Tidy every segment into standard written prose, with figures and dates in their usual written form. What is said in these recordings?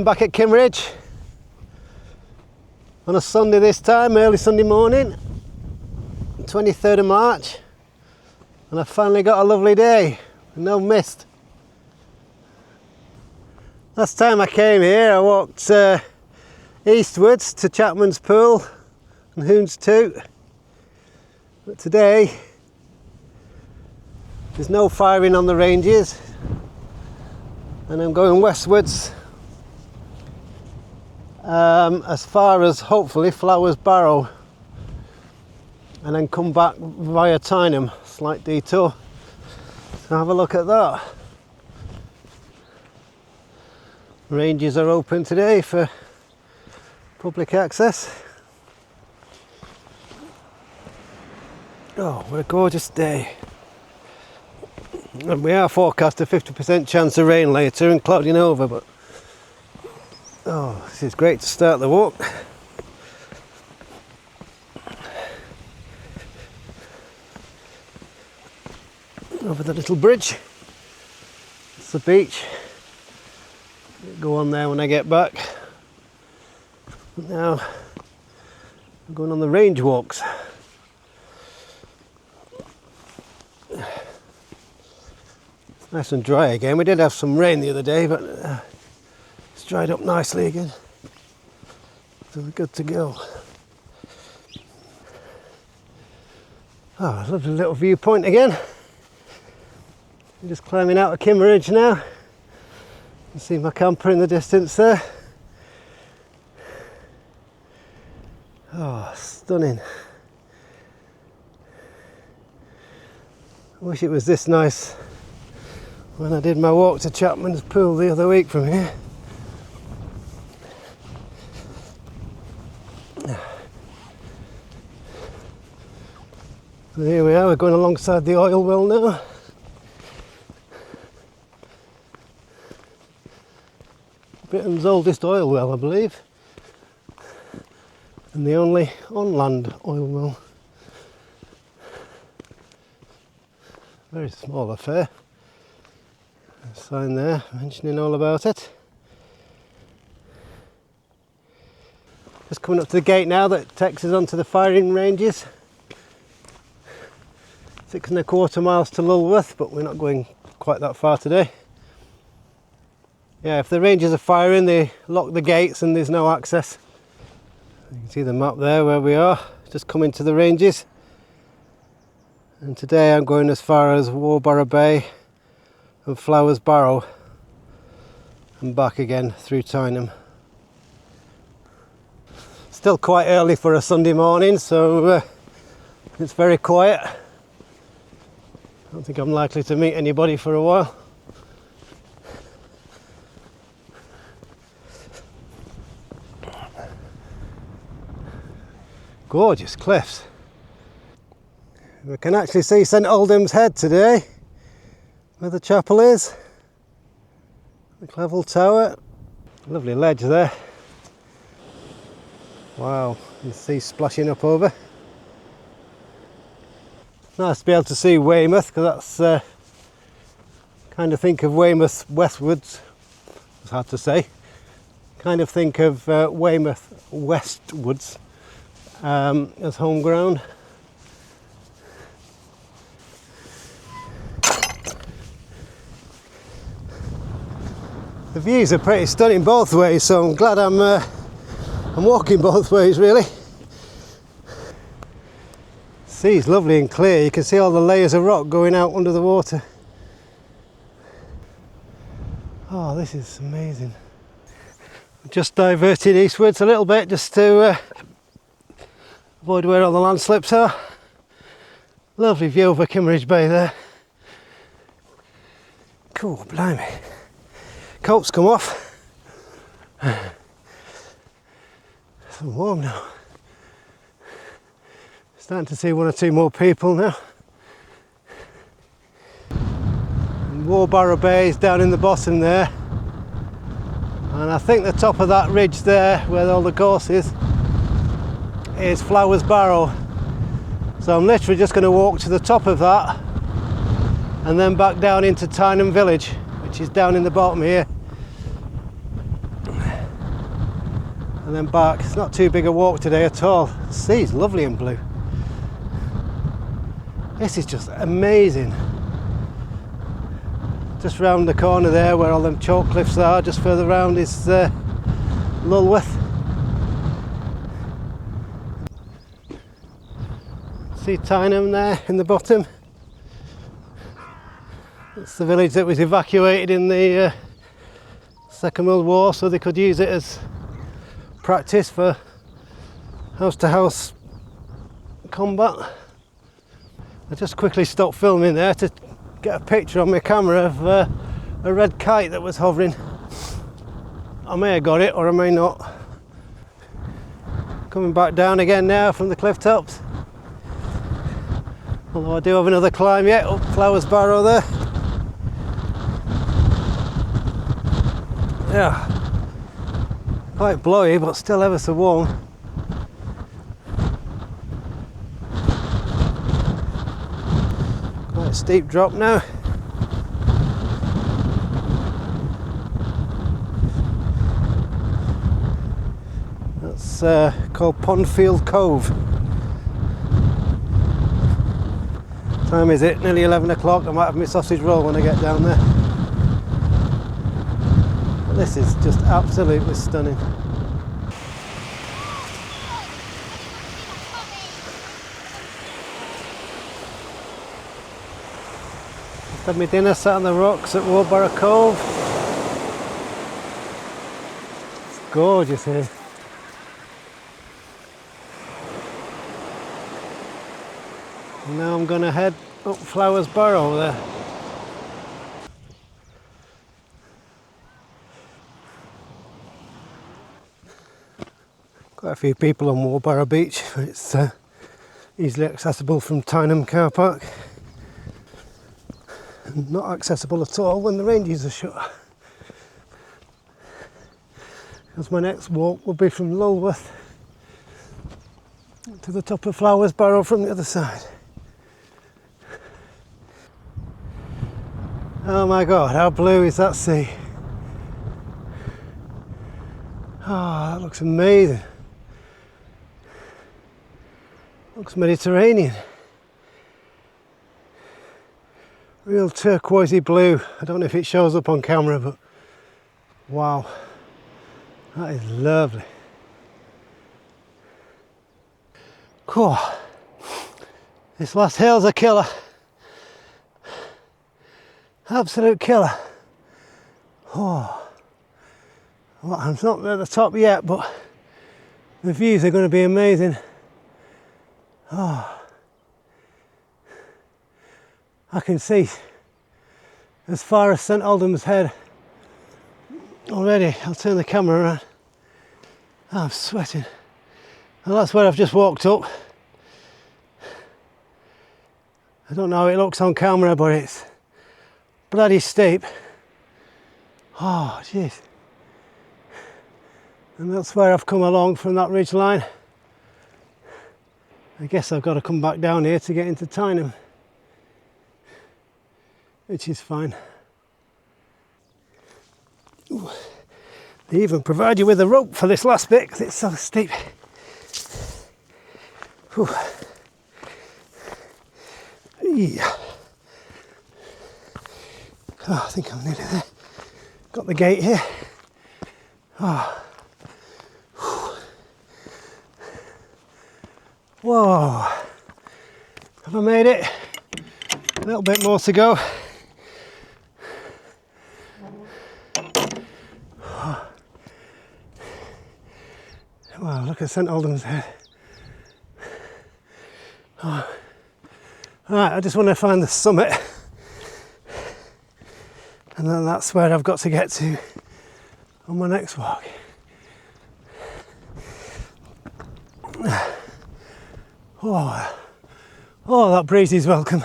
I'm back at Kimmeridge on a Sunday this time, early Sunday morning, 23rd of March, and I finally got a lovely day, no mist. Last time I came here I walked eastwards to Chapman's Pool and Hoon's Toot, but today there's no firing on the ranges and I'm going westwards as far as hopefully Flowers Barrow, and then come back via Tyneham, slight detour. So have a look at that. Ranges are open today for public access. Oh, what a gorgeous day. And we are forecast a 50% chance of rain later and clouding over, but oh, this is great to start the walk. Over the little bridge. It's the beach. Go on there when I get back. Now I'm going on the range walks. It's nice and dry again. We did have some rain the other day, but it's dried up nicely again. So we're good to go. Oh, lovely little viewpoint again. I'm just climbing out of Kimmeridge now. You can see my camper in the distance there. Oh, stunning. I wish it was this nice when I did my walk to Chapman's Pool the other week from here. So here we are, we're going alongside the oil well now. Britain's oldest oil well, I believe, and the only on-land oil well. Very small affair. A sign there mentioning all about it. Just coming up to the gate now that takes us onto the firing ranges. 6¼ miles to Lulworth, but we're not going quite that far today. Yeah, if the rangers are firing, they lock the gates and there's no access. You can see the map there where we are, just coming to the ranges. And today I'm going as far as Worbarrow Bay and Flowers Barrow and back again through Tyneham. Still quite early for a Sunday morning, so it's very quiet. I don't think I'm likely to meet anybody for a while. Gorgeous cliffs. We can actually see St Aldham's Head today, where the chapel is. The Clevel Tower. Lovely ledge there. Wow, you can see splashing up over. Nice to be able to see Weymouth, because that's kind of think of Weymouth westwards. It's hard to say. Kind of think of Weymouth westwards as home ground. The views are pretty stunning both ways, so I'm glad I'm walking both ways really. The sea's lovely and clear, you can see all the layers of rock going out under the water. Oh, this is amazing. Just diverted eastwards a little bit just to avoid where all the landslips are. Lovely view over Kimmeridge Bay there. Cool, blimey. Coat's come off. It's warm now. Starting to see one or two more people now. And Worbarrow Bay is down in the bottom there. And I think the top of that ridge there, where all the gorse is Flowers Barrow. So I'm literally just going to walk to the top of that and then back down into Tyneham village, which is down in the bottom here. and then back. It's not too big a walk today at all. The sea's lovely and blue. This is just amazing. Just round the corner there where all them chalk cliffs are, just further round is Lulworth. See Tyneham there in the bottom. It's the village that was evacuated in the Second World War, so they could use it as practice for house to house combat. I just quickly stopped filming there to get a picture on my camera of a red kite that was hovering. I may have got it or I may not. Coming back down again now from the cliff tops. Although I do have another climb yet up Flowers Barrow there. Yeah, quite blowy but still ever so warm. Quite a steep drop now. That's called Pondfield Cove. Time is it? Nearly 11 o'clock. I might have my sausage roll when I get down there. But this is just absolutely stunning. Just had my dinner sat on the rocks at Worbarrow Cove. It's gorgeous here. And now I'm going to head up Flowers Barrow there. Quite a few people on Worbarrow Beach. It's easily accessible from Tyneham car park. And not accessible at all when the ranges are shut. Because my next walk will be from Lulworth to the top of Flowers Barrow from the other side. Oh my god, how blue is that sea? Oh, that looks amazing. Looks Mediterranean. Real turquoisey blue. I don't know if it shows up on camera, but wow, that is lovely. Cool. This last hill's a killer. Absolute killer. Oh, well, I'm not at the top yet, but the views are going to be amazing. Oh, I can see as far as St Aldham's Head already. I'll turn the camera around. Oh, I'm sweating. And that's where I've just walked up. I don't know how it looks on camera, but it's bloody steep. Oh, jeez. And that's where I've come along from that ridge line. I guess I've got to come back down here to get into Tyneham, which is fine. Ooh. They even provide you with a rope for this last bit because it's so steep. Whew. Yeah. Oh, I think I'm nearly there. Got the gate here. Oh. Whoa. Have I made it? A little bit more to go. Wow, look at St Aldham's Head. Oh. Alright, I just want to find the summit. And then that's where I've got to get to on my next walk. Oh, oh, that breeze is welcome.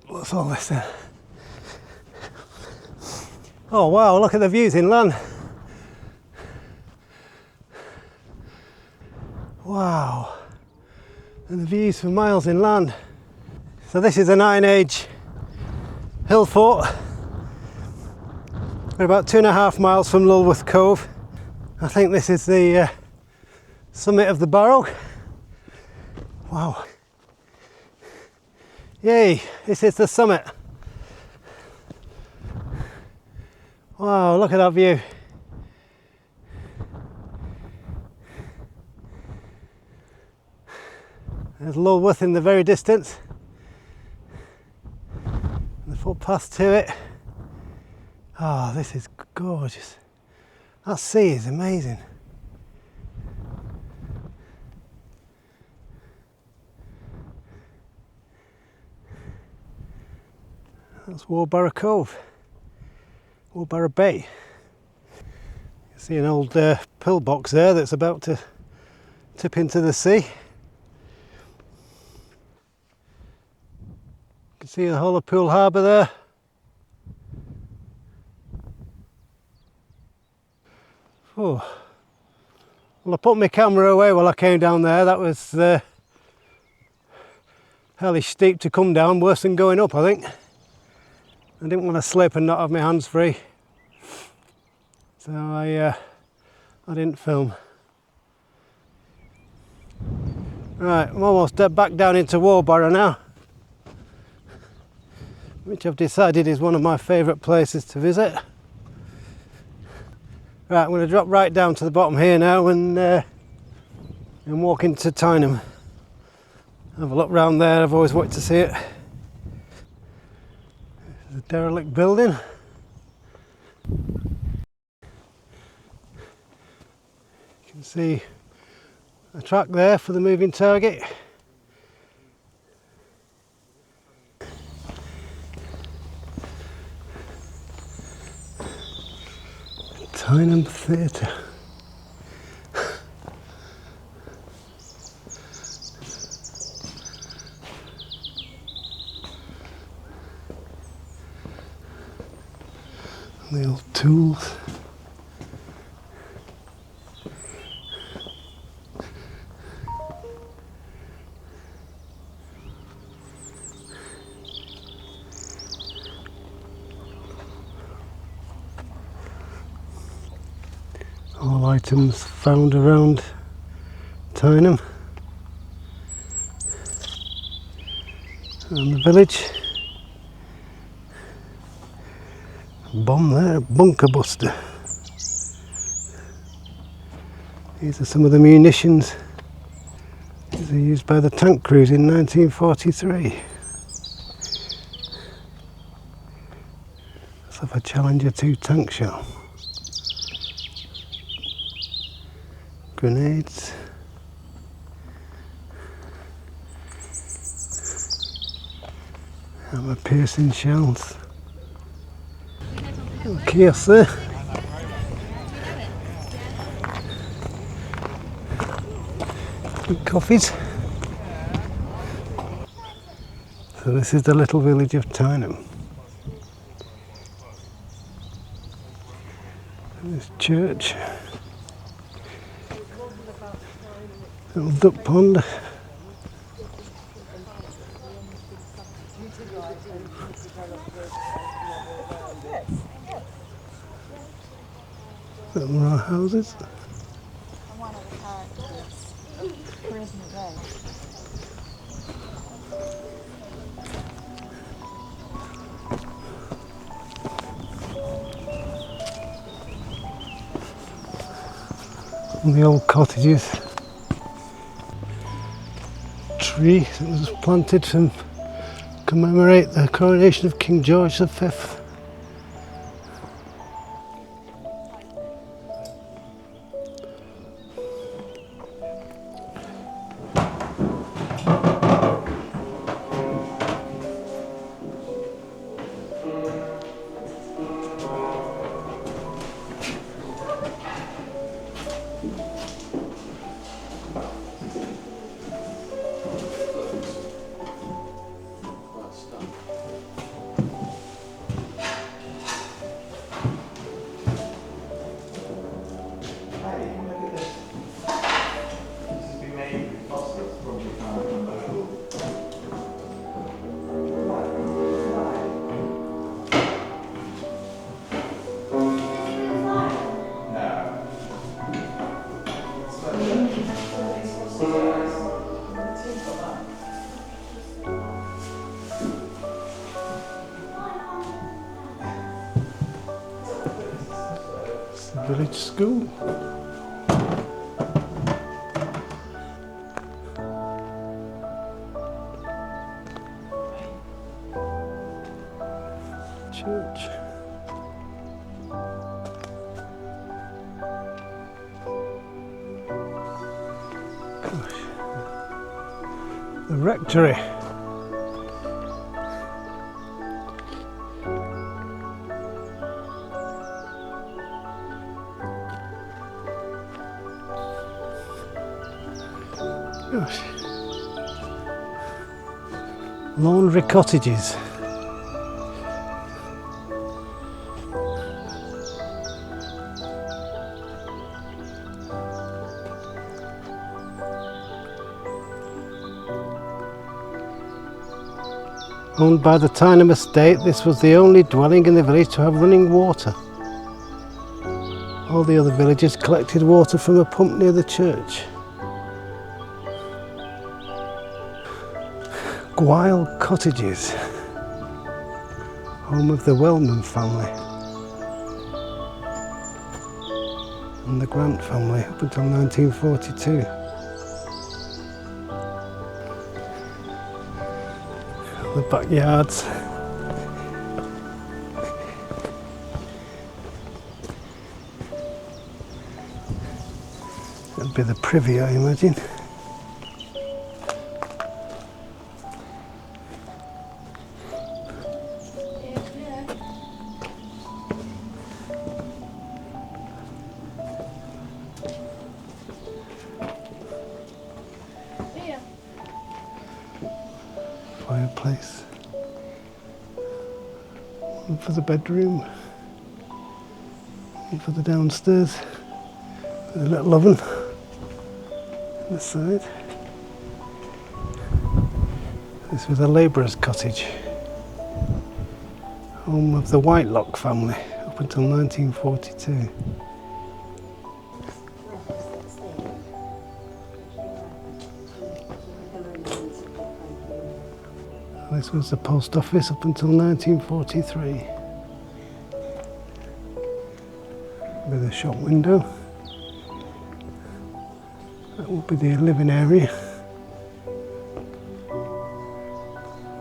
What's all this then? Oh wow, look at the views inland. Wow, and the views for miles inland. So this is an Iron Age hill fort. We're about 2.5 miles from Lulworth Cove. I think this is the summit of the barrow. Wow. Yay, this is the summit. Wow, look at that view. There's Lulworth in the very distance. The footpath to it. Oh, this is gorgeous. That sea is amazing. That's Worbarrow Cove, Worbarrow Bay. You see an old pillbox there that's about to tip into the sea. You can see the whole of Poole Harbour there. Oh. Well, I put my camera away while I came down there. That was hellish steep to come down, worse than going up, I think. I didn't want to slip and not have my hands free, so I didn't film. Right, I'm almost back down into Worbarrow now, which I've decided is one of my favourite places to visit. Right, I'm going to drop right down to the bottom here now and walk into Tyneham. Have a look round there, I've always wanted to see it. There's a derelict building. You can see a track there for the moving target. Tyneham Theatre. The old tools. All items found around Tyneham and the village. Bomb there, bunker buster. These are some of the munitions. These are used by the tank crews in 1943. Let's have a Challenger 2 tank shell. Grenades. Armour piercing shells. Little kiosk there. Good coffees. So this is the little village of Tyneham. This church. Little duck pond. Little row houses. One of the characters of Prisoner Day. And the old cottages. Tree that was planted to commemorate the coronation of King George V. village school. Church. Gosh. The rectory. Gosh. Laundry cottages. Owned by the Tyneham estate, this was the only dwelling in the village to have running water. All the other villagers collected water from a pump near the church. Gwyle Cottages, home of the Wellman family and the Grant family up until 1942. The backyards. That'd be the privy, I imagine. Fireplace. One for the bedroom. One for the downstairs. With a little oven on the side. This was a labourer's cottage. Home of the Whitelock family up until 1942. This was the post office up until 1943. With a shop window. That would be the living area.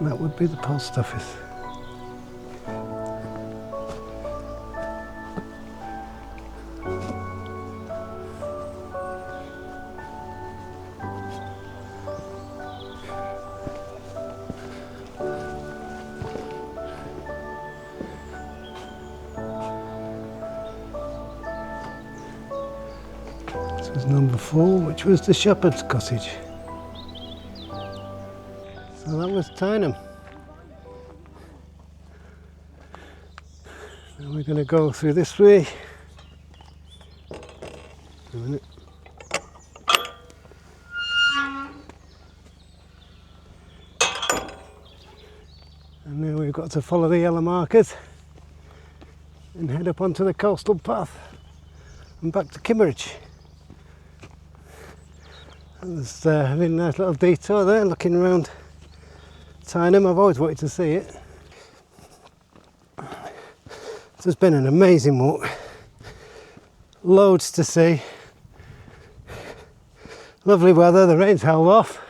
That would be the post office. This was number 4, which was the shepherd's cottage. So that was Tyneham. Now we're going to go through this way. A minute. And now we've got to follow the yellow markers and head up onto the coastal path and back to Kimmeridge. And there's a really nice little detour there looking around Tyneham. I've always wanted to see it. It's been an amazing walk. Loads to see. Lovely weather, the rain's held off.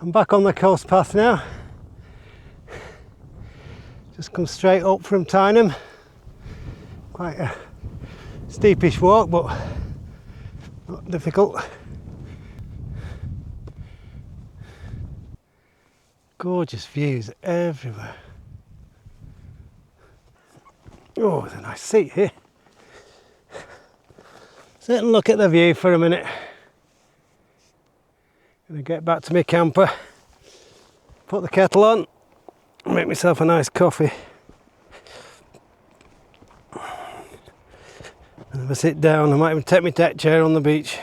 I'm back on the coast path now. Just come straight up from Tyneham. Quite a steepish walk, but not difficult. Gorgeous views everywhere. Oh, there's a nice seat here. Sit and look at the view for a minute. Gonna get back to my camper, put the kettle on, make myself a nice coffee. And if I sit down, I might even take my deck chair on the beach.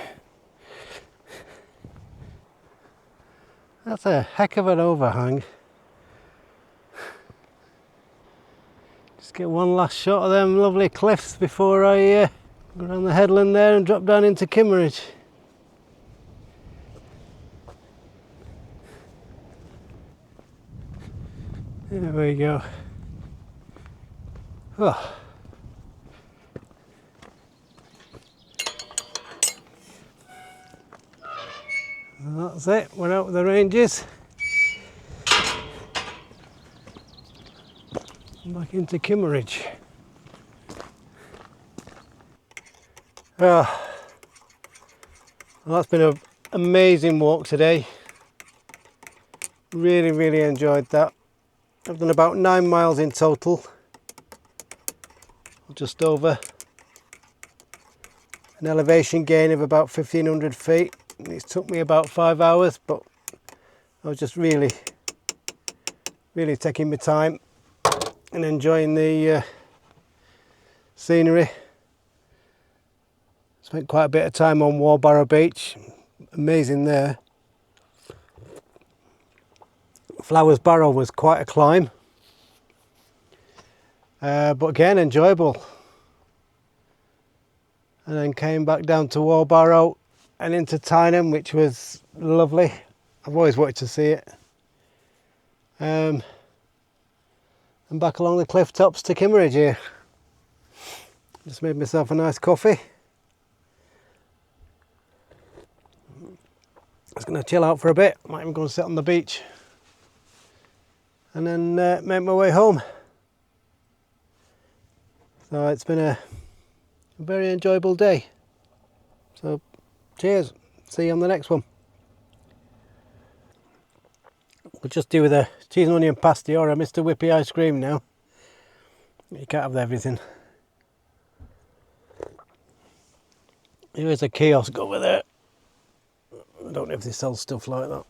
That's a heck of an overhang. Just get one last shot of them lovely cliffs before I go around the headland there and drop down into Kimmeridge. There we go. And that's it, we're out with the ranges. Back into Kimmeridge. Well, that's been an amazing walk today. Really enjoyed that. I've done about 9 miles in total, just over. An elevation gain of about 1500 feet. It's took me about 5 hours, but I was just really taking my time and enjoying the scenery. Spent quite a bit of time on Worbarrow Beach, amazing there. Flowers Barrow was quite a climb, but again enjoyable. And then came back down to Worbarrow and into Tyneham, which was lovely. I've always wanted to see it. And back along the cliff tops to Kimmeridge here. Just made myself a nice coffee. Just going to chill out for a bit. Might even go and sit on the beach. And then make my way home. So it's been a very enjoyable day. So cheers. See you on the next one. We'll just do with a cheese and onion pasty or a Mr. Whippy ice cream now. You can't have everything. There is a kiosk over there. I don't know if they sell stuff like that.